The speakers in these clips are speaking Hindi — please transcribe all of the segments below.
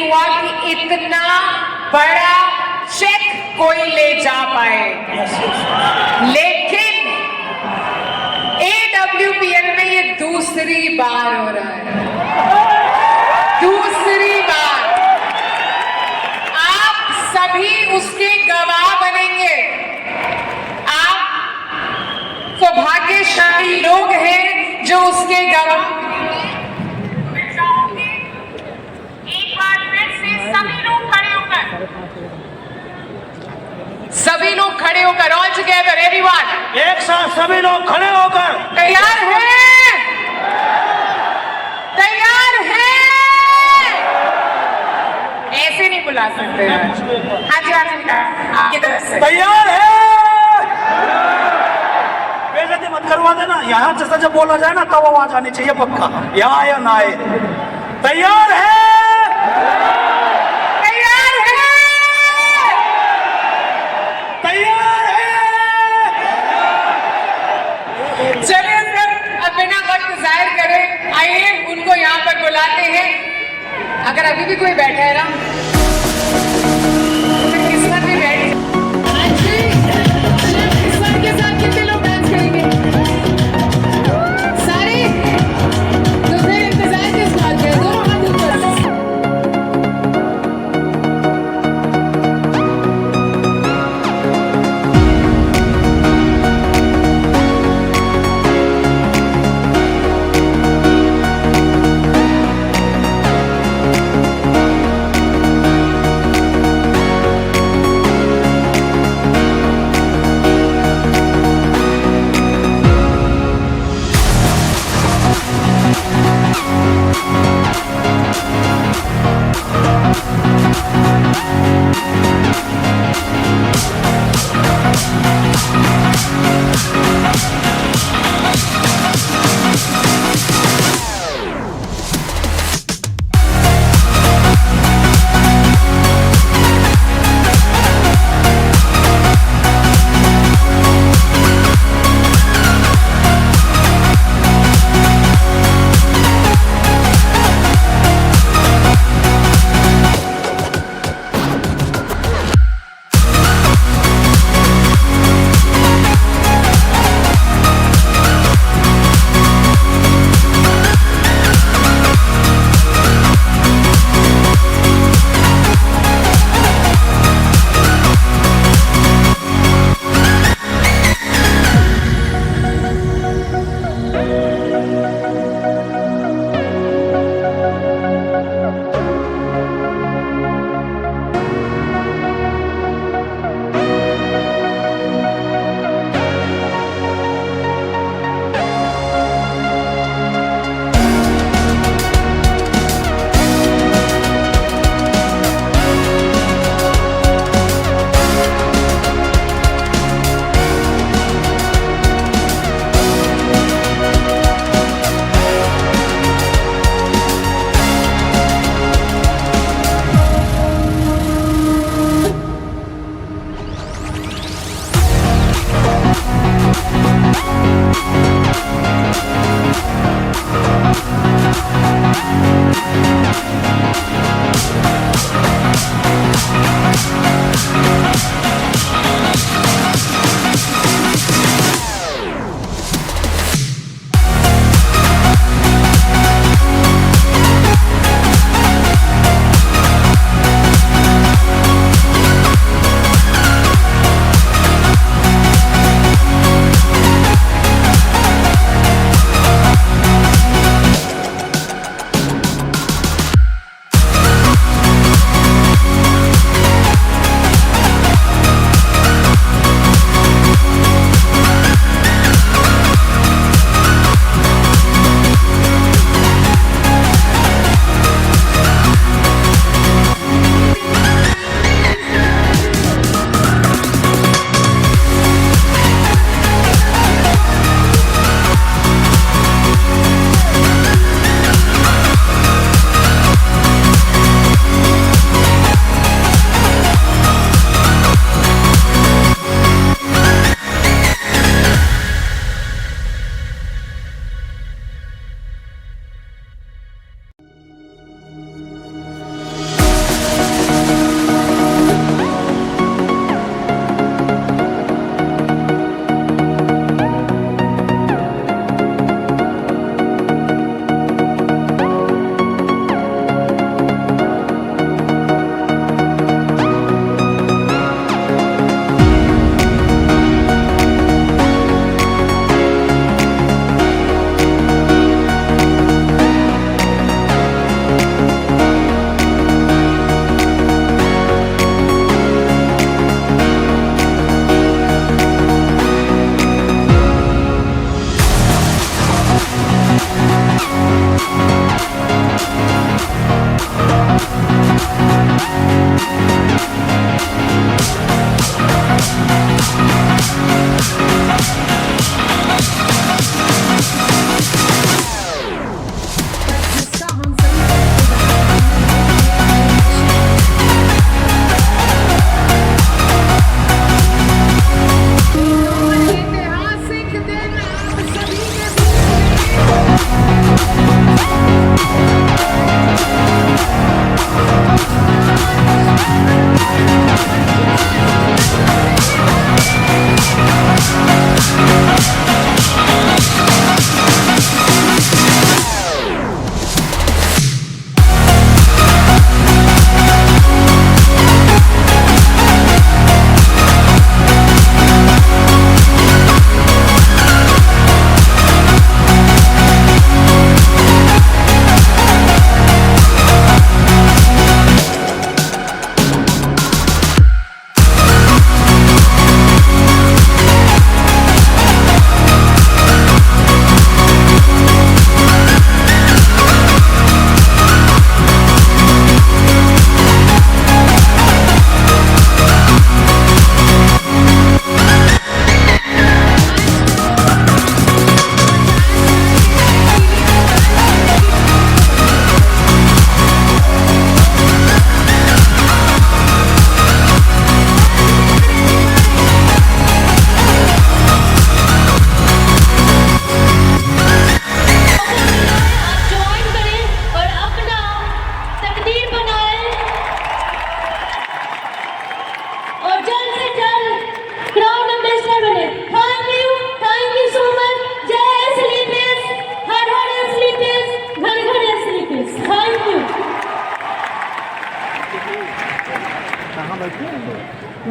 हुआ कि इतना बड़ा चेक कोई ले जा पाए, लेकिन AWPL में ये दूसरी बार हो रहा है, दूसरी बार। आप सभी उसके गवाह बनेंगे। आप सौभाग्यशाली लोग हैं जो उसके गवाह। मैं चाहूंगी एक बार फिर से सभी लोग खड़े होकर ऑल टुगेदर एवरीवन, एक साथ सभी लोग खड़े होकर तैयार हैं? तैयार हैं? ऐसे नहीं बुला सकते हैं। हाँ जी, हाँ जी, आपकी तरफ से तैयार है। बेइज्जती मत करवा देना। यहाँ जैसा जब बोला जाए ना तब आवाज आनी चाहिए पक्का, यहाँ आए ना आए। तैयार है। तैयार है? तैयार है। चलिए सर, अब बिना वक्त जाहिर करे आइए उनको यहाँ पर बुलाते हैं। अगर अभी भी कोई बैठा है ना, तो किस्मत भी बैठ। किस्मत के साथ कितने लोग डांस करेंगे? सारे? तो फिर इंतजार किस बात का है? दोनों हाथ ऊपर।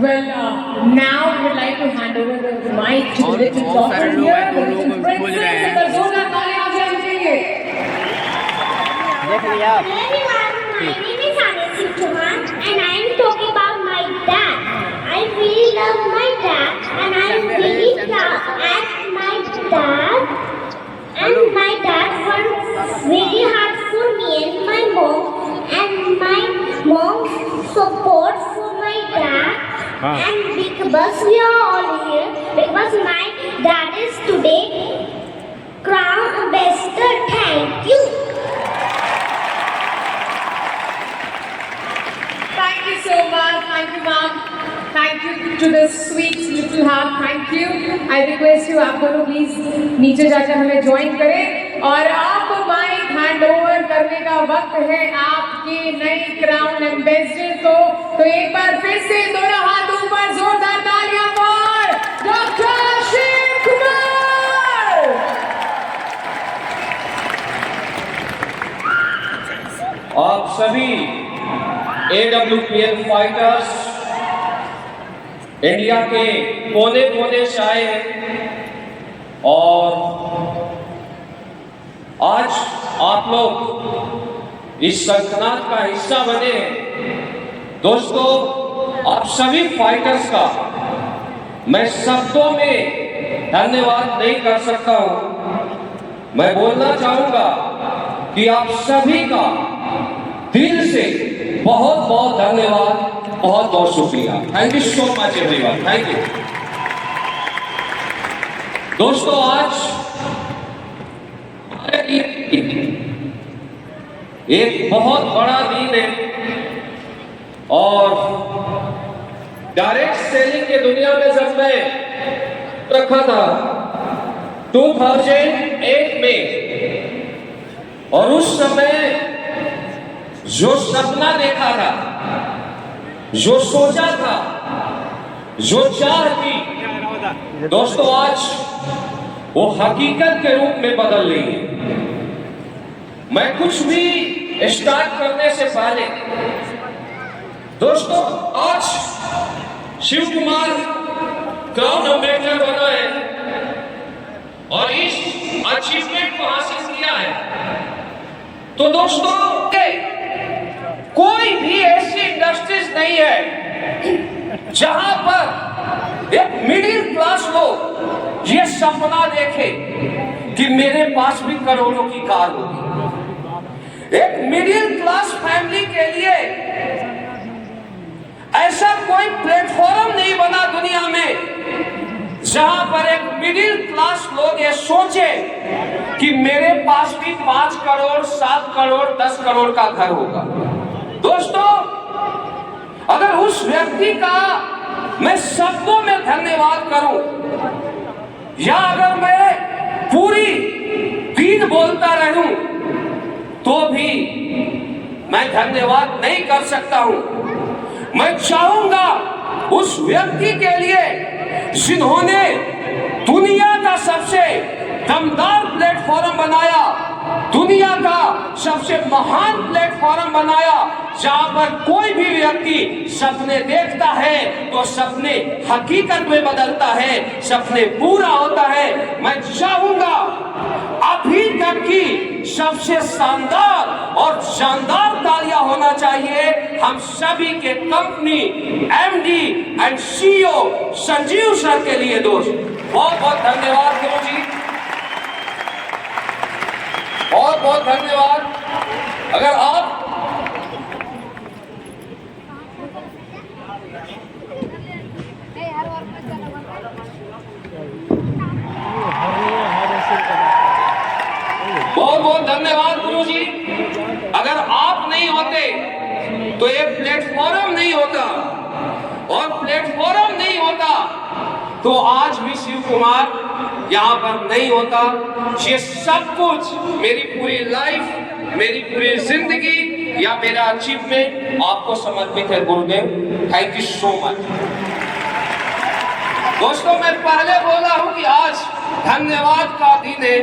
Well, now we would like to hand over the mic to the little daughter here, the little princess, and the जोरदार तालियां आप जान चाहिए. Hello everyone, my name is Anesi Chauhan and I am talking about my dad. I really love my dad and I am really proud at my dad. And my dad worked really hard for me and my mom, and my mom's support for my dad. And because we are all here, because my dad is today Crown Ambassador. Thank you. Thank you so much. Thank you, ma'am. Thank you to the sweet little heart. Thank you. I request you, आप दोनों प्लीज नीचे जाकर हमें ज्वाइन करें और आप माइक हैंड ओवर करने का वक्त है आपके नए क्राउन एम्बेसडर को. तो एक बार फिर से दोनों हाथ ऊपर, जोरदार तालियां for डॉक्टर शिव कुमार. आप सभी AWPL फाइटर्स इंडिया के कोने कोने से आए हैं और आज आप लोग इस संगठन का हिस्सा बने हैं. दोस्तों, आप सभी फाइटर्स का मैं शब्दों में धन्यवाद नहीं कर सकता हूं. मैं बोलना चाहूंगा कि आप सभी का दिल से बहुत बहुत धन्यवाद, बहुत बहुत शुक्रिया. Thank you so much everyone. Thank you. दोस्तों, आज एक बहुत बड़ा दिन है और डायरेक्ट सेलिंग के दुनिया में जब मैं रखा था 2008 में, और उस समय जो सपना देखा था, जो सोचा था, जो चाह थी, दोस्तों आज वो हकीकत के रूप में बदल रही है. मैं कुछ भी स्टार्ट करने से पहले दोस्तों, आज शिव कुमार क्राउन एम्बेसडर बना है और इस अचीवमेंट को हासिल किया है. तो दोस्तों, कोई भी ऐसी इंडस्ट्रीज नहीं है जहां पर एक मिडिल क्लास लोग ये सपना देखे कि मेरे पास भी करोड़ों की कार होगी. एक मिडिल क्लास फैमिली के लिए ऐसा कोई प्लेटफॉर्म नहीं बना दुनिया में जहां पर एक मिडिल क्लास लोग ये सोचे कि मेरे पास भी 5 करोड़ 7 करोड़ 10 करोड़ का घर होगा. दोस्तों, अगर उस व्यक्ति का मैं शब्दों में धन्यवाद करूं या अगर मैं पूरी दिन बोलता रहूं तो भी मैं धन्यवाद नहीं कर सकता हूं. मैं चाहूंगा उस व्यक्ति के लिए जिन्होंने दुनिया का सबसे दमदार प्लेटफॉर्म बनाया, दुनिया का सबसे महान प्लेटफॉर्म बनाया, जहां पर कोई भी व्यक्ति सपने देखता है तो सपने हकीकत में बदलता है, सपने पूरा होता है. मैं चाहूंगा अभी तक की सबसे शानदार और शानदार तालियां होना चाहिए हम सभी के company MD and CEO Sanjeev sir के लिए. दोस्त, बहुत बहुत धन्यवाद गुरुजी, बहुत बहुत धन्यवाद. अगर आप बहुत बहुत धन्यवाद गुरुजी. अगर आप नहीं होते तो ये प्लेटफॉर्म नहीं होता, और प्लेटफॉर्म नहीं होता तो आज भी शिव कुमार यहाँ पर नहीं होता. ये सब कुछ मेरी पूरी लाइफ, मेरी पूरी जिंदगी या मेरा अचीवमेंट आपको समर्पित है गुरुदेव. Thank you so much. दोस्तों, मैं पहले बोला हूं कि आज धन्यवाद का दिन है,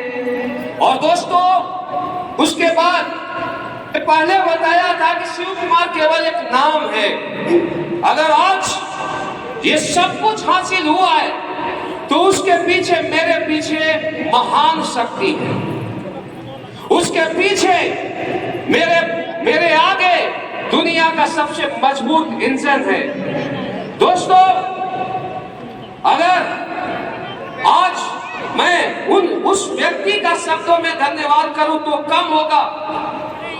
और दोस्तों उसके बाद पहले बताया था कि शिव कुमार केवल एक नाम है। अगर आज ये सब कुछ हासिल हुआ है तो उसके पीछे, मेरे पीछे महान शक्ति है। उसके पीछे मेरे आगे दुनिया का सबसे मजबूत इंजन है। दोस्तों, अगर आज मैं उस व्यक्ति का शब्दों में धन्यवाद करूं तो कम होगा।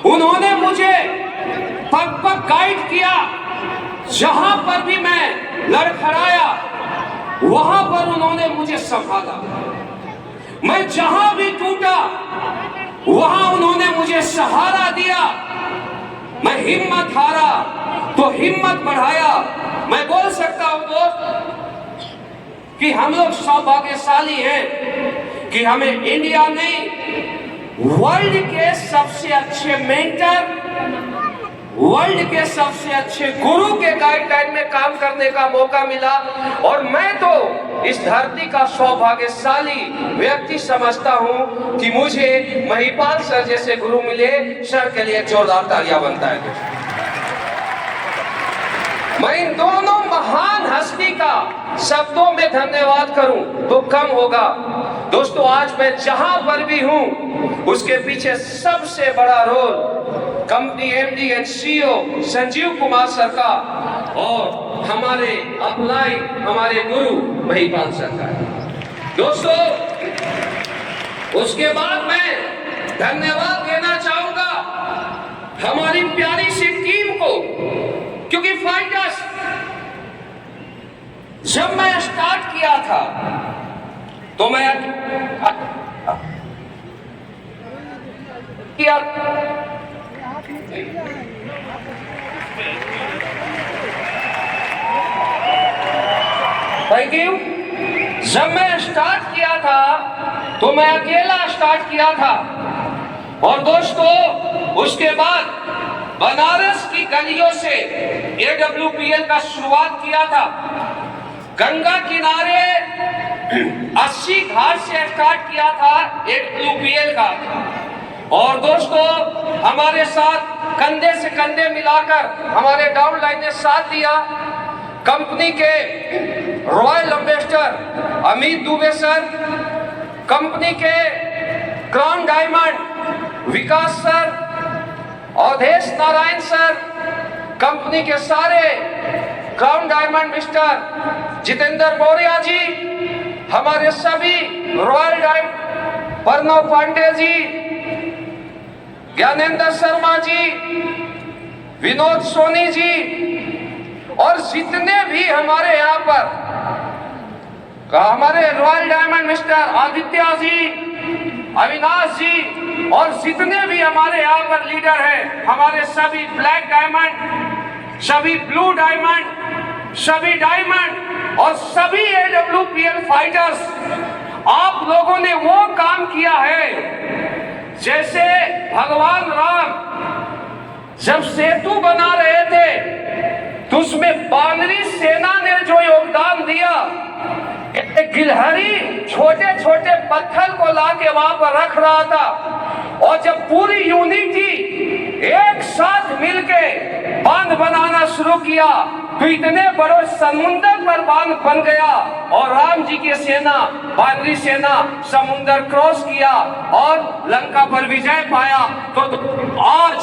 उन्होंने मुझे पग पग गाइड किया। जहां पर भी मैं लड़खड़ाया वहां पर उन्होंने मुझे संभाला। मैं जहां भी टूटा वहां उन्होंने मुझे सहारा दिया। मैं हिम्मत हारा तो हिम्मत बढ़ाया। मैं बोल सकता हूं दोस्त कि हम लोग सौभाग्यशाली हैं कि हमें इंडिया नहीं, वर्ल्ड के सबसे अच्छे मेंटर, वर्ल्ड के सबसे अच्छे गुरु के गाइडलाइन में काम करने का मौका मिला। और मैं तो इस धरती का सौभाग्यशाली व्यक्ति समझता हूं कि मुझे महिपाल सर जैसे गुरु मिले। सर के लिए एक जोरदार तालियां बनता है। मैं इन दोनों महान हस्ती का शब्दों में धन्यवाद करूं तो कम होगा। दोस्तों, आज मैं जहां पर भी हूं उसके पीछे सबसे बड़ा role company MD and CEO Sanjeev Kumar sir का और हमारे अपलाइन, हमारे गुरु महिपाल सर का है। दोस्तों, उसके बाद मैं धन्यवाद देना चाहूंगा हमारी प्यारी सी टीम को, क्योंकि फाइटर्स, जब मैं स्टार्ट किया था तो मैं किया थैंक यू। जब मैं स्टार्ट किया था तो मैं अकेला स्टार्ट किया था। और दोस्तों, उसके बाद बनारस की गलियों से AWPL का शुरुआत किया था। गंगा किनारे 80 घाट से स्टार्ट किया था AWPL का। और दोस्तों, हमारे साथ कंधे से कंधे मिलाकर हमारे डाउनलाइन ने साथ दिया। कंपनी के royal ambassador Amit Dubey sir, company के crown diamond Vikas sir, Awadhesh Narayan sir, company के सारे crown diamond mister Jitendra Maurya ji, हमारे सभी रॉयल डायमंड प्रणव पांडे जी, ज्ञानेंद्र शर्मा जी, विनोद सोनी जी, और जितने भी हमारे यहाँ पर हमारे royal diamond mister Aditya ji, Avinash ji, और जितने भी हमारे यहाँ पर लीडर हैं, हमारे सभी ब्लैक डायमंड, सभी ब्लू डायमंड, सभी डायमंड और सभी AWPL फाइटर्स, आप लोगों ने वो काम किया है जैसे भगवान राम जब सेतु बना रहे थे तो उसमें बानरी सेना ने जो योगदान दिया, गिलहरी छोटे छोटे पत्थर को लाके वहां पर रख रहा था, और जब पूरी यूनिटी एक साथ मिलके बांध बनाना शुरू किया तो इतने बड़े समुद्र पर बांध बन गया और राम जी की सेना, बानरी सेना समुद्र क्रॉस किया और लंका पर विजय पाया। तो आज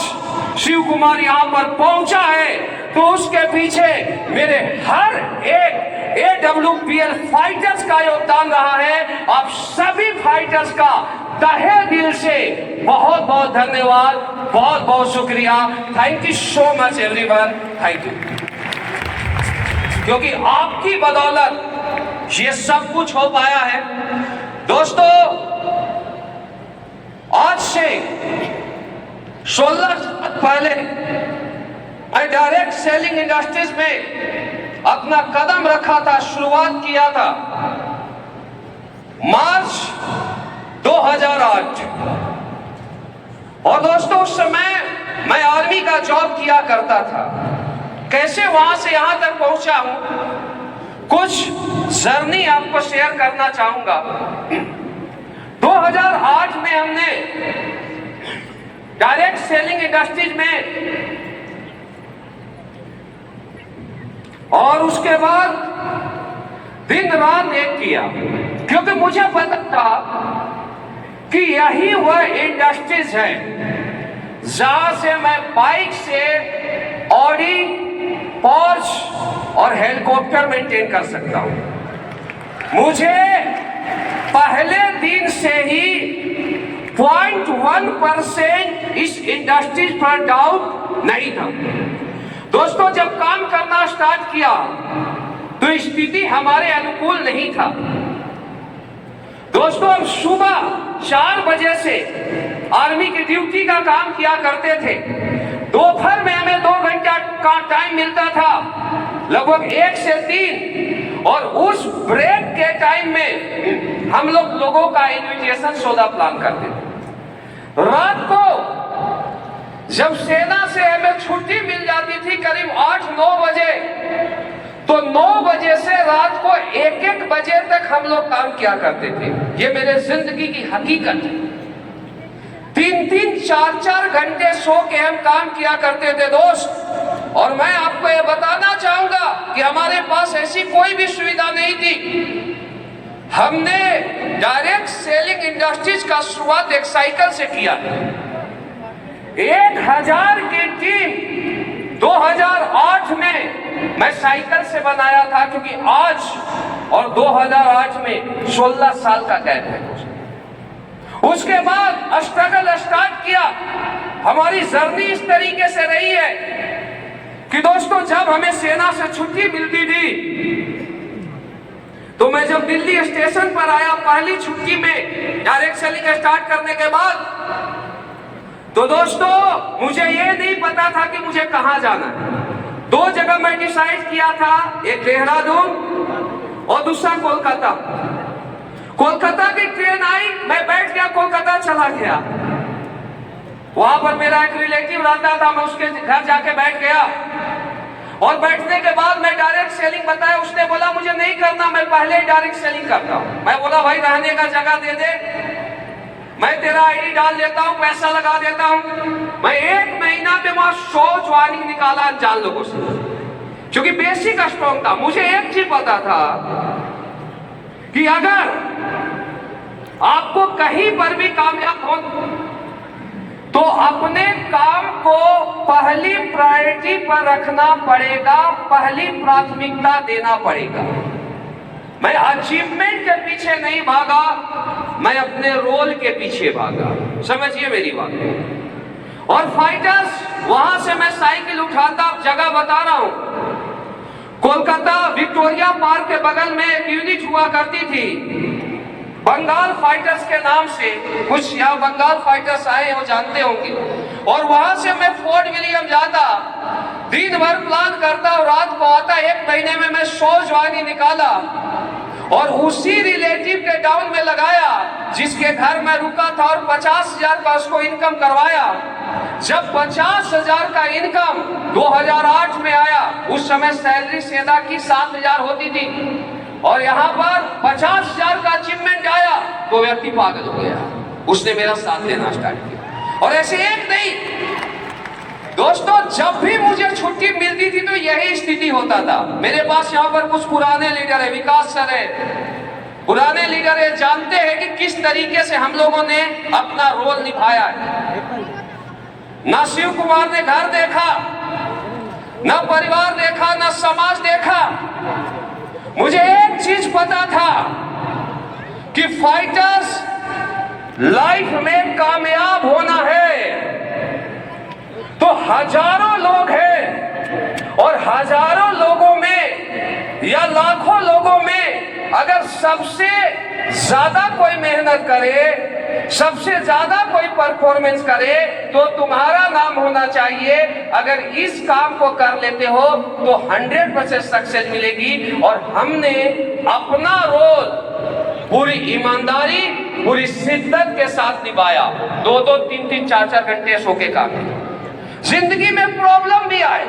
शिव कुमार यहाँ पर पहुंचा है तो उसके पीछे मेरे हर एक AWPL फाइटर्स का योगदान रहा है। आप सभी फाइटर्स का तहे दिल से बहुत बहुत धन्यवाद, बहुत बहुत शुक्रिया। Thank you so much everyone, thank you. क्योंकि आपकी बदौलत ये सब कुछ हो पाया है। दोस्तों, आज से 16 साल पहले मैं डायरेक्ट सेलिंग इंडस्ट्रीज में अपना कदम रखा था, शुरुआत किया था मार्च 2008। और दोस्तों, उस समय मैं आर्मी का जॉब किया करता था। कैसे वहां से यहां तक पहुंचा हूं, कुछ जर्नी आपको शेयर करना चाहूंगा। 2008 में हमने डायरेक्ट सेलिंग इंडस्ट्रीज में और उसके बाद दिन रात एक किया, क्योंकि मुझे पता था कि यही वह इंडस्ट्रीज है जहां से मैं बाइक से ऑडी, पोर्श और हेलीकॉप्टर मेंटेन कर सकता हूं। मुझे पहले दिन से ही 0.1% इस इंडस्ट्रीज पर डाउट नहीं था। दोस्तों, जब काम करना स्टार्ट किया तो स्थिति हमारे अनुकूल नहीं था। दोस्तों, हम सुबह 4 बजे से आर्मी की ड्यूटी का काम किया करते थे। दोपहर में हमें 2 घंटा का टाइम मिलता था, लगभग 1 से 3, और उस ब्रेक के टाइम में हम लोगों का इन्विटेशन सौदा प्लान करते थे। रात को जब सेना से हमें छुट्टी मिल जाती थी करीब 8-9 बजे, तो 9 बजे से रात को 1-1 बजे तक हम लोग काम किया करते थे। ये मेरे जिंदगी की हकीकत है। 3-3, 4-4 घंटे सो के हम काम किया करते थे दोस्त। और मैं आपको ये बताना चाहूंगा कि हमारे पास ऐसी कोई भी सुविधा नहीं थी। हमने डायरेक्ट सेलिंग इंडस्ट्रीज का शुरुआत एक साइकिल से किया। 1000 की टीम 2008 में मैं साइकिल से बनाया था, क्योंकि आज और 2008 में 16 साल का गैप है। उसके बाद स्ट्रगल स्टार्ट किया। हमारी जर्नी इस तरीके से रही है कि दोस्तों, जब हमें सेना से छुट्टी मिलती थी तो मैं जब दिल्ली स्टेशन पर आया पहली छुट्टी में डायरेक्ट सेलिंग स्टार्ट करने के बाद, तो दोस्तों मुझे ये नहीं पता था कि मुझे कहां जाना है। 2 जगह मैं डिसाइड किया था, एक देहरादून और दूसरा कोलकाता। कोलकाता की ट्रेन आई, मैं बैठ गया, कोलकाता चला गया। वहां पर मेरा एक रिलेटिव रहता था, मैं उसके घर जाके बैठ गया। और बैठने के बाद मैं डायरेक्ट सेलिंग बताया, उसने बोला मुझे नहीं करना, मैं पहले ही डायरेक्ट सेलिंग करता हूं। मैं बोला भाई रहने का जगह दे दे, मैं तेरा आईडी डाल देता हूं, पैसा लगा देता हूं। मैं 1 महीना में वहां 100 ज्वाइनिंग निकाला अनजान लोगों से, क्योंकि बेसिक स्ट्रॉन्ग था। मुझे एक चीज पता था कि अगर आपको कहीं पर भी कामयाब हो तो अपने काम को पहली प्रायोरिटी पर रखना पड़ेगा, पहली प्राथमिकता देना पड़ेगा। मैं अचीवमेंट के पीछे नहीं भागा, मैं अपने रोल के पीछे भागा। समझिए मेरी बात। और फाइटर्स, वहां से मैं साइकिल उठाता, जगह बता रहा हूं, कोलकाता विक्टोरिया पार्क के बगल में एक यूनिट हुआ करती थी बंगाल फाइटर्स के नाम से। कुछ यहाँ बंगाल फाइटर्स आए हो, जानते होंगे। और वहां से मैं फोर्ट विलियम जाता, दिन भर प्लान करता और रात को आता। 1 महीने में मैं 100 ज्वाइनिंग निकाला और उसी रिलेटिव के डाउन में लगाया जिसके घर में रुका था, और 50,000 का उसको इनकम करवाया। जब 50,000 का इनकम 2008 में आया, उस समय सैलरी सेना की 7,000 होती थी, और यहाँ पर 50,000 का अचीवमेंट आया तो व्यक्ति पागल हो गया। उसने मेरा साथ देना स्टार्ट किया। और ऐसे एक नहीं दोस्तों, जब भी मुझे छुट्टी मिलती थी तो यही स्थिति होता था। मेरे पास यहाँ पर कुछ पुराने लीडर है, विकास सर है, पुराने लीडर है, जानते हैं कि किस तरीके से हम लोगों ने अपना रोल निभाया है। ना शिव कुमार ने घर देखा, ना परिवार देखा, ना समाज देखा। मुझे एक चीज पता था कि फाइटर्स लाइफ में कामयाब होना है तो हजारों लोग हैं, और हजारों लोगों में या लाखों लोगों में अगर सबसे ज्यादा कोई मेहनत करे, सबसे ज्यादा कोई परफॉर्मेंस करे, तो तुम्हारा नाम होना चाहिए। अगर इस काम को कर लेते हो तो 100% सक्सेस मिलेगी। और हमने अपना रोल पूरी ईमानदारी, पूरी शिद्दत के साथ निभाया। 2-2, 3-3, 4-4 घंटे सो के काम किया। जिंदगी में प्रॉब्लम भी आए,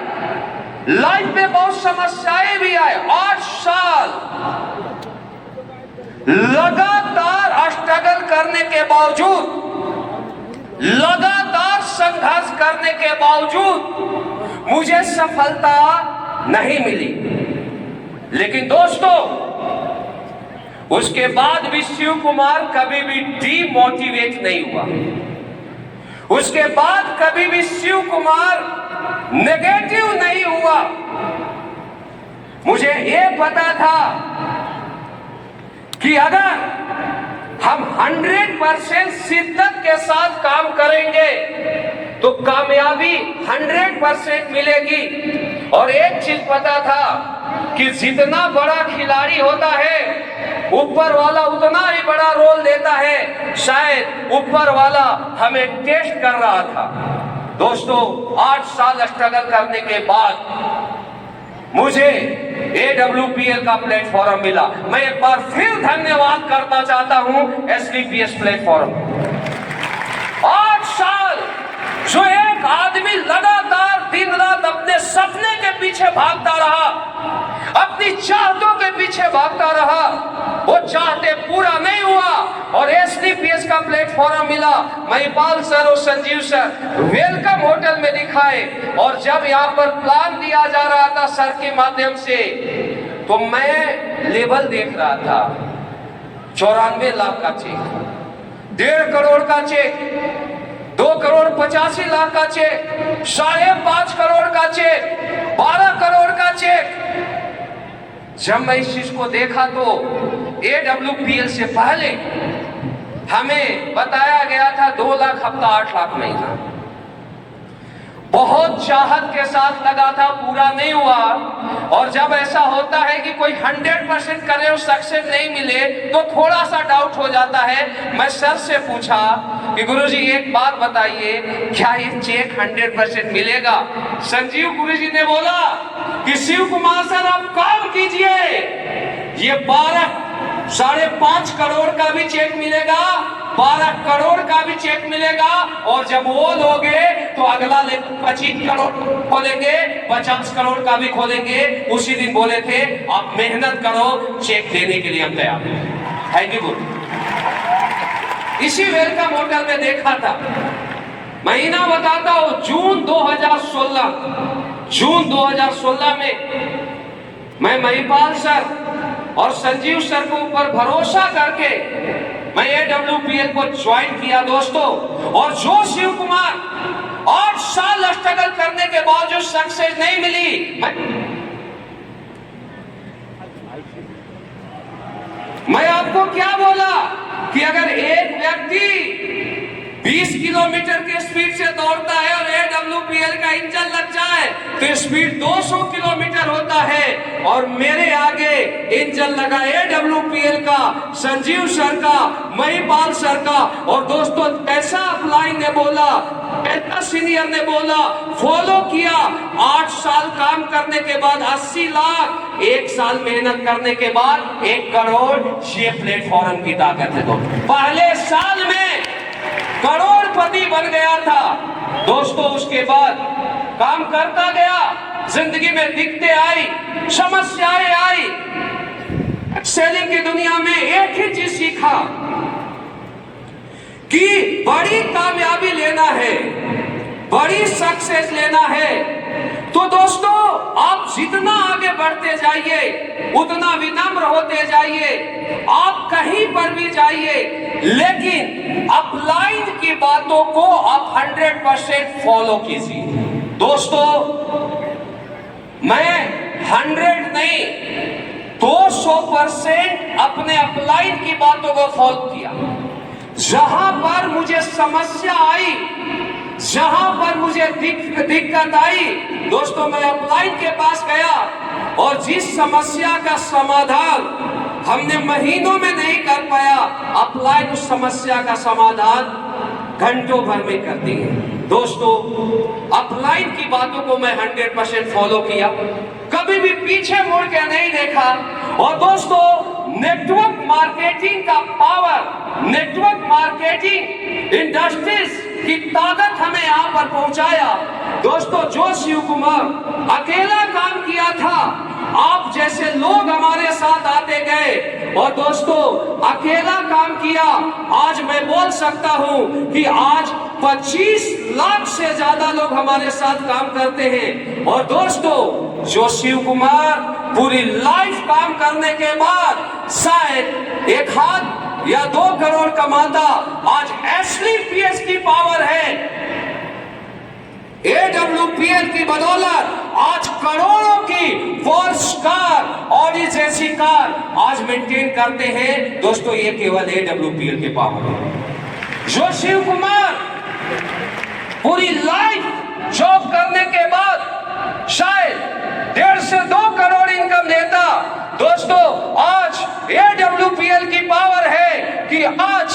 लाइफ में बहुत समस्याएं भी आए। 8 साल लगातार स्ट्रगल करने के बावजूद, लगातार संघर्ष करने के बावजूद मुझे सफलता नहीं मिली। लेकिन दोस्तों उसके बाद भी शिव कुमार कभी भी डीमोटिवेट नहीं हुआ। उसके बाद कभी भी शिव कुमार नेगेटिव नहीं हुआ। मुझे यह पता था कि अगर हम 100% शिद्दत के साथ काम करेंगे तो कामयाबी 100% मिलेगी। और एक चीज पता था कि जितना बड़ा खिलाड़ी होता है ऊपर वाला उतना ही बड़ा रोल देता है। शायद ऊपर वाला हमें टेस्ट कर रहा था। दोस्तों 8 साल स्ट्रगल करने के बाद मुझे AWPL का प्लेटफॉर्म मिला। मैं एक बार फिर धन्यवाद करना चाहता हूं SDPS प्लेटफॉर्म। 8 साल जो एक आदमी लगातार दिन रात अपने सपने के पीछे भागता रहा, अपनी चाहतों के पीछे भागता रहा, वो चाहते पूरा नहीं हुआ और SDPS का प्लेटफॉर्म मिला। महिपाल सर और संजीव सर वेलकम होटल में दिखाए और जब यहाँ पर प्लान दिया जा रहा था सर के माध्यम से तो मैं लेवल देख रहा था। 94 लाख का चेक, 1.5 करोड़ का चेक, 2,85,00,000 का चेक, 5.5 करोड़ का चेक, 12 करोड़ का चेक। जब मैं इस चीज को देखा तो AWPL से पहले हमें बताया गया था 2 लाख हफ्ता 8 लाख महीना। बहुत चाहत के साथ लगा था, पूरा नहीं हुआ। और जब ऐसा होता है कि कोई 100% करे और सक्सेस नहीं मिले तो थोड़ा सा डाउट हो जाता है। मैं सर से पूछा कि गुरुजी एक बात बताइए, क्या ये चेक 100% मिलेगा? संजीव गुरुजी ने बोला कि शिव कुमार सर आप काम कीजिए, ये 5.5 करोड़ का भी चेक मिलेगा, 12 करोड़ का भी चेक मिलेगा और जब वो लोगे तो अगला 25 करोड़ खोलेंगे, 50 करोड़ का भी खोलेंगे। उसी दिन बोले थे आप मेहनत करो, चेक देने के लिए हम तैयार हैं। थैंक यू गुरु। इसी वेलकम होटल में देखा था, महीना बताता हूं, जून 2016 में मैं महिपाल सर और संजीव सर के ऊपर भरोसा करके मैं AWPL को ज्वाइन किया दोस्तों। और जो शिव कुमार 8 साल स्ट्रगल करने के बाद जो सक्सेस नहीं मिली, मैं आपको क्या बोला कि अगर एक व्यक्ति 20 किलोमीटर के स्पीड से दौड़ता है और AWPL का इंजन लग जाए तो स्पीड 200 किलोमीटर होता है। और मेरे आगे इंजन लगा AWPL का, संजीव सर का, महिपाल सर का। और दोस्तों कैसा अपलाइन ने बोला, कैसा सीनियर ने बोला, फॉलो किया। 8 साल काम करने के बाद 80 लाख, 1 साल मेहनत करने के बाद 1 करोड़। ये प्लेटफॉर्म की ताकत है। तो पहले साल में करोड़पति बन गया था दोस्तों। उसके बाद काम करता गया, जिंदगी में दिक्कतें आई, समस्याएं आई। सेलिंग की दुनिया में एक ही चीज सीखा कि बड़ी कामयाबी लेना है, बड़ी सक्सेस लेना है तो दोस्तों आप जितना आगे बढ़ते जाइए उतना विनम्र होते जाइए। आप कहीं पर भी जाइए लेकिन अपलाइन की बातों को आप 100% फॉलो कीजिए। दोस्तों मैं 100 नहीं 200% अपने अपलाइन की बातों को फॉलो किया। जहां पर मुझे समस्या आई, जहां पर मुझे दिक्कत आई दोस्तों, मैं अपलाइन के पास गया और जिस समस्या का समाधान हमने महीनों में नहीं कर पाया, अपलाइन उस समस्या का समाधान घंटों भर में कर दी है। दोस्तों अपलाइन की बातों को मैं 100% फॉलो किया, कभी भी पीछे मुड़ के नहीं देखा। और दोस्तों नेटवर्क मार्केटिंग का पावर, नेटवर्क मार्केटिंग इंडस्ट्रीज की ताकत हमें यहाँ पर पहुंचाया। दोस्तों जो शिव कुमार अकेला काम किया था, आप जैसे लोग हमारे साथ आते गए और दोस्तों अकेला काम किया। आज मैं बोल सकता हूं कि आज 25 लाख से ज्यादा लोग हमारे साथ काम करते हैं। और दोस्तों जो शिव कुमार पूरी लाइफ काम करने के बाद शायद 1 हाथ या 2 करोड़ कमाता, आज एशली पीएस की पावर है, AWPL की बदौलत आज करोड़ों की फोर्स कार, ऑडी जैसी कार आज मेंटेन करते हैं। दोस्तों ये केवल AWPL के पावर है। जो शिव कुमार पूरी लाइफ जॉब करने के बाद शायद 1.5 से 2 करोड़ इनकम लेता, दोस्तों आज AWPL की पावर है कि आज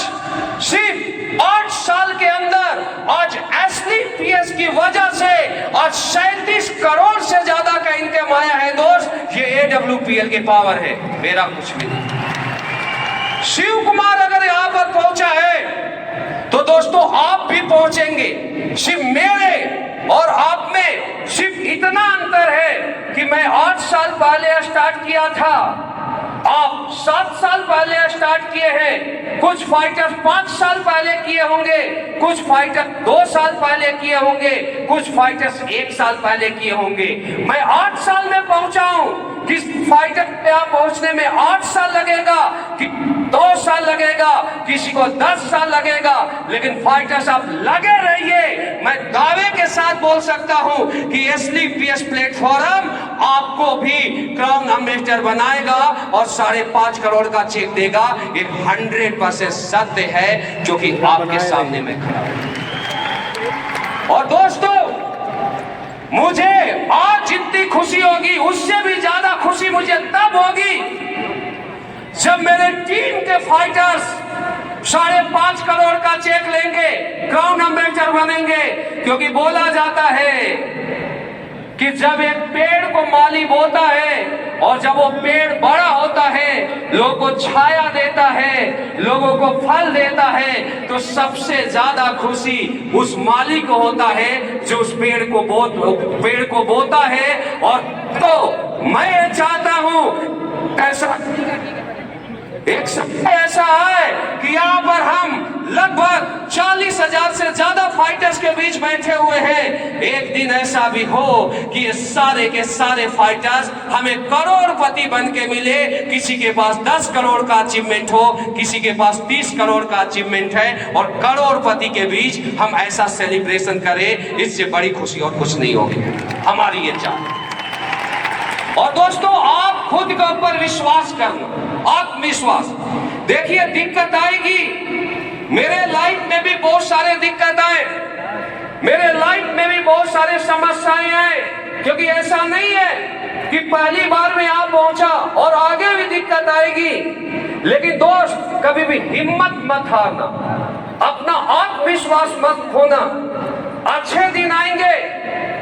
सिर्फ 8 साल के अंदर आज एशली पीएस की वजह से आज 37 करोड़ से ज्यादा का इनकम आया है। दोस्त ये AWPL की पावर है, मेरा कुछ भी नहीं। शिव कुमार अगर यहां पर पहुंचा है तो दोस्तों आप भी पहुंचेंगे। सिर्फ मेरे और आप में सिर्फ इतना अंतर है कि मैं 8 साल पहले स्टार्ट किया था, आप 7 साल पहले स्टार्ट किए हैं, कुछ फाइटर्स 5 साल पहले किए होंगे, कुछ फाइटर 2 साल पहले किए होंगे, कुछ फाइटर्स 1 साल पहले किए होंगे। मैं 8 साल में पहुंचा हूं। किस फाइटर पे आप पहुंचने में 8 साल लगेगा कि 2 साल लगेगा, किसी को 10 साल लगेगा, लेकिन फाइटर्स आप लगे रहिए। मैं दावे के साथ बोल सकता हूं कि एशली पीएस प्लेटफॉर्म आपको भी क्राउन एम्बेसडर बनाएगा और 5.5 करोड़ का चेक देगा। एक 100% सत्य है जो कि आपके सामने में खड़ा है। और दोस्तों मुझे आज जितनी खुशी होगी उससे भी ज्यादा खुशी मुझे तब होगी जब मेरे टीम के फाइटर्स 5.5 करोड़ का चेक लेंगे, क्राउन एम्बेसडर बनेंगे। क्योंकि बोला जाता है कि जब एक पेड़ को माली बोता है और जब वो पेड़ बड़ा होता है, लोगों को छाया देता है, लोगों को फल देता है, तो सबसे ज्यादा खुशी उस माली को होता है जो उस पेड़ को बोता है। और तो मैं ये चाहता हूं एक समय ऐसा है कि यहाँ पर हम लगभग 40,000 से ज्यादा फाइटर्स के बीच बैठे हुए हैं। एक दिन ऐसा भी हो कि ये सारे के सारे फाइटर्स हमें करोड़पति बन के मिले। किसी के पास 10 करोड़ का अचीवमेंट हो, किसी के पास 30 करोड़ का अचीवमेंट है, और करोड़पति के बीच हम ऐसा सेलिब्रेशन करें, इससे बड़ी खुशी और कुछ नहीं होगी। हमारी ये चाह। और दोस्तों आप खुद के ऊपर विश्वास करना, आत्मविश्वास। देखिए दिक्कत आएगी, मेरे लाइफ में भी बहुत सारे दिक्कत आए, मेरे लाइफ में भी बहुत सारे समस्याएं आए। क्योंकि ऐसा नहीं है कि पहली बार में यहाँ पहुंचा और आगे भी दिक्कत आएगी। लेकिन दोस्त कभी भी हिम्मत मत हारना, अपना आत्मविश्वास मत खोना। अच्छे दिन आएंगे,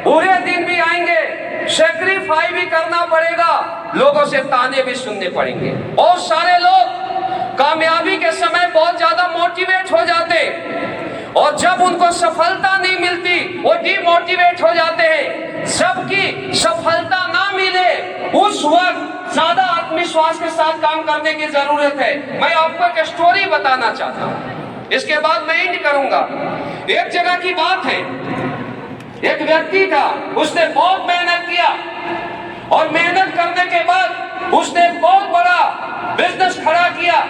बुरे दिन भी आएंगे, सैक्रिफाई भी करना पड़ेगा, लोगों से ताने भी सुनने पड़ेंगे। बहुत सारे लोग कामयाबी के समय बहुत ज्यादा मोटिवेट हो जाते, और जब उनको सफलता नहीं मिलती वो डिमोटिवेट हो जाते हैं। सबकी सफलता ना मिले उस वक्त ज्यादा आत्मविश्वास के साथ काम करने की जरूरत है। मैं आपको एक स्टोरी बताना चाहता हूँ, इसके बाद मैं एंड करूंगा। एक जगह की बात है, एक व्यक्ति था, उसने बहुत मेहनत किया और मेहनत करने के बाद उसने एक बहुत बड़ा बिजनेस खड़ा किया।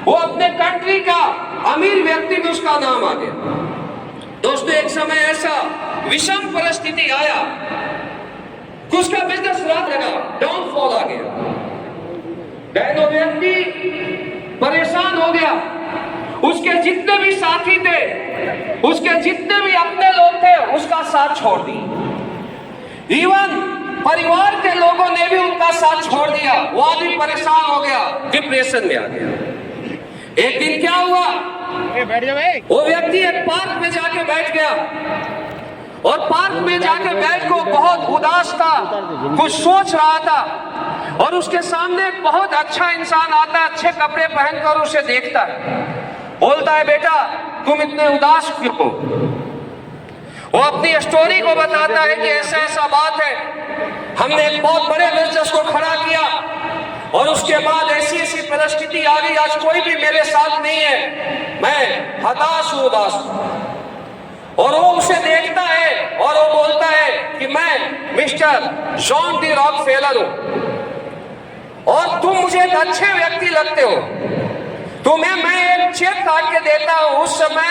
वो अपने कंट्री का अमीर व्यक्ति में उसका नाम आ गया। दोस्तों एक समय ऐसा विषम परिस्थिति आया कि उसका बिजनेस रात लगा, डाउनफॉल आ गया। वो व्यक्ति परेशान हो गया, उसके जितने भी साथी थे, उसके जितने भी अपने लोग थे, उसका साथ छोड़ दिया। इवन परिवार के लोगों ने भी उनका साथ छोड़ दिया। वो आदमी परेशान हो गया, डिप्रेशन में आ गया। एक दिन क्या हुआ, वो व्यक्ति एक पार्क में जाके बैठ गया, और पार्क में जाके बैठ को बहुत उदास था, कुछ सोच रहा था, और उसके सामने एक बहुत अच्छा इंसान आता है, अच्छे कपड़े पहनकर उसे देखता है, बोलता है बेटा तुम इतने उदास क्यों हो। वो अपनी स्टोरी को बताता है कि ऐसा ऐसा बात है, हमने एक बहुत बड़े बिजनेस को खड़ा किया और उसके बाद ऐसी ऐसी परिस्थिति आ गई, आज कोई भी मेरे साथ नहीं है, मैं हताश हूं, उदास हूं। और वो उसे देखता है और वो बोलता है कि मैं मिस्टर जॉन डी रॉकफेलर हूं। और तुम मुझे एक अच्छे व्यक्ति लगते हो। तुम्हें मैं एक चेक काट के देता हूं। उस समय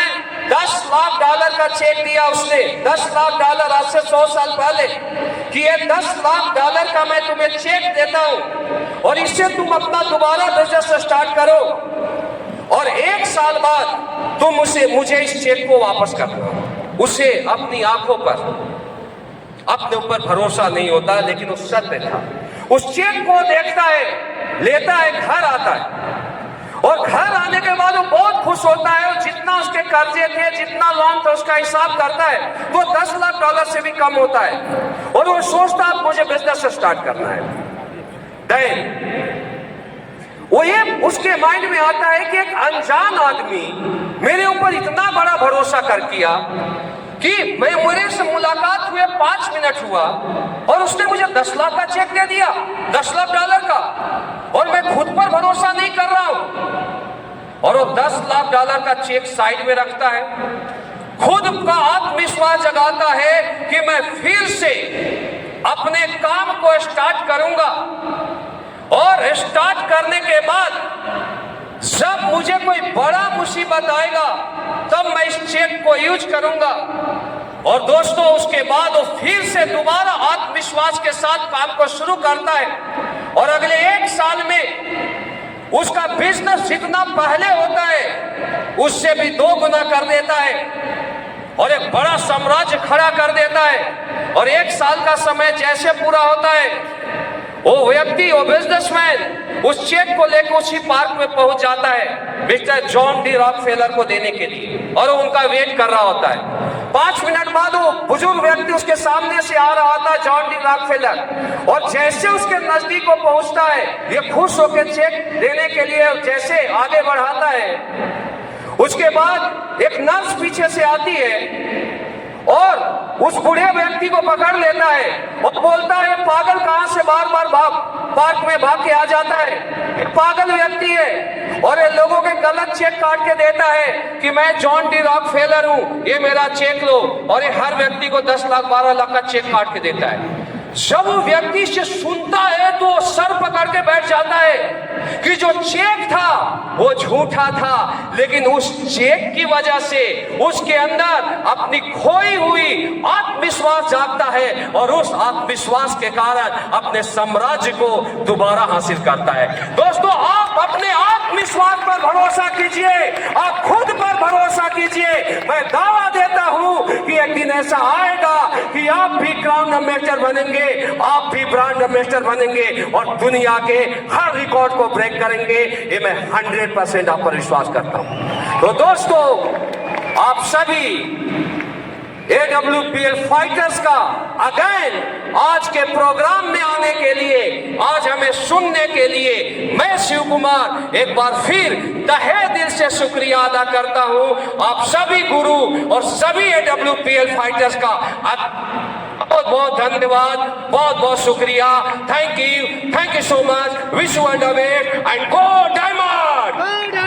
$10 लाख का चेक दिया उसने, $10 लाख, आज से 100 साल पहले, कि ये $10 लाख का मैं तुम्हें चेक देता हूं और इससे तुम अपना दोबारा बिजनेस स्टार्ट करो। और 1 साल बाद तुम मुझे इस चेक को वापस कर दो। उसे अपनी आंखों पर, अपने ऊपर भरोसा नहीं होता, लेकिन उस सत्य था। उस चेक को देखता है, लेता है, घर आता है और घर आने के बाद वो बहुत खुश होता है। और जितना उसके कर्जे थे, जितना लोन था, उसका हिसाब करता है तो $10 लाख से भी कम होता है। और वो सोचता है मुझे बिजनेस स्टार्ट करना है। देन वो ये उसके माइंड में आता है कि एक अनजान आदमी मेरे ऊपर इतना बड़ा भरोसा कर किया कि मेरे से मुलाकात हुए 5 मिनट हुआ और उसने मुझे $10 लाख का चेक दे दिया, $10 लाख का, और मैं खुद पर भरोसा नहीं कर रहा हूं। और वो $10 लाख का चेक साइड में रखता है, खुद का आत्मविश्वास जगाता है कि मैं फिर से अपने काम को स्टार्ट करूंगा। और स्टार्ट करने के बाद जब मुझे कोई बड़ा मुसीबत आएगा तब मैं इस चेक को यूज करूंगा। और दोस्तों, उसके बाद वो फिर से दोबारा आत्मविश्वास के साथ काम को शुरू करता है और अगले 1 साल में उसका बिजनेस जितना पहले होता है उससे भी 2 गुना कर देता है और एक बड़ा साम्राज्य खड़ा कर देता है। और 1 साल का समय जैसे पूरा होता है, वो व्यक्ति, वो बिजनेसमैन उस चेक को लेकर उसी पार्क में पहुंच जाता है मिस्टर जॉन डी रॉकफेलर को देने के लिए, और वो उनका वेट कर रहा होता है। 5 मिनट बाद वो बुजुर्ग व्यक्ति उसके सामने से आ रहा था, जॉन डी रॉकफेलर, और जैसे उसके नजदीक वो पहुंचता है, ये खुश होकर चेक देने के लिए जैसे आगे बढ़ाता है, उसके बाद एक नर्स पीछे से आती है और उस बूढ़े व्यक्ति को पकड़ लेता है और बोलता है, पागल कहां से बार बार पार्क में भाग के आ जाता है, एक पागल व्यक्ति है। और ये लोगों के गलत चेक काट के देता है कि मैं जॉन डी रॉकफेलर हूं, ये मेरा चेक लो, और ये हर व्यक्ति को 10 लाख 12 लाख का चेक काट के देता है। जब वो व्यक्ति से सुनता है तो सर पकड़ के बैठ जाता है कि जो चेक था वो झूठा था, लेकिन उस चेक की वजह से उसके अंदर अपनी खोई हुई आत्मविश्वास जागता है और उस आत्मविश्वास के कारण अपने साम्राज्य को दोबारा हासिल करता है। दोस्तों, आप अपने आत्मविश्वास पर भरोसा कीजिए, आप खुद पर भरोसा कीजिए। मैं दावा देता हूं कि एक दिन ऐसा आएगा कि आप भी क्राउन एम्बेसडर बनेंगे, आप भी ब्रांड एम्बेसडर बनेंगे और दुनिया के हर रिकॉर्ड को ब्रेक करेंगे। ये मैं 100% आप पर विश्वास करता हूं। तो दोस्तों, आप सभी AWPL फाइटर्स का अगेन आज के प्रोग्राम में आने के लिए, आज हमें सुनने के लिए मैं शिव कुमार एक बार फिर तहे दिल से शुक्रिया अदा करता हूं। आप सभी गुरु और सभी AWPL फाइटर्स का बहुत बहुत धन्यवाद, बहुत बहुत शुक्रिया। Thank you so much. Wish you all the best and go diamond.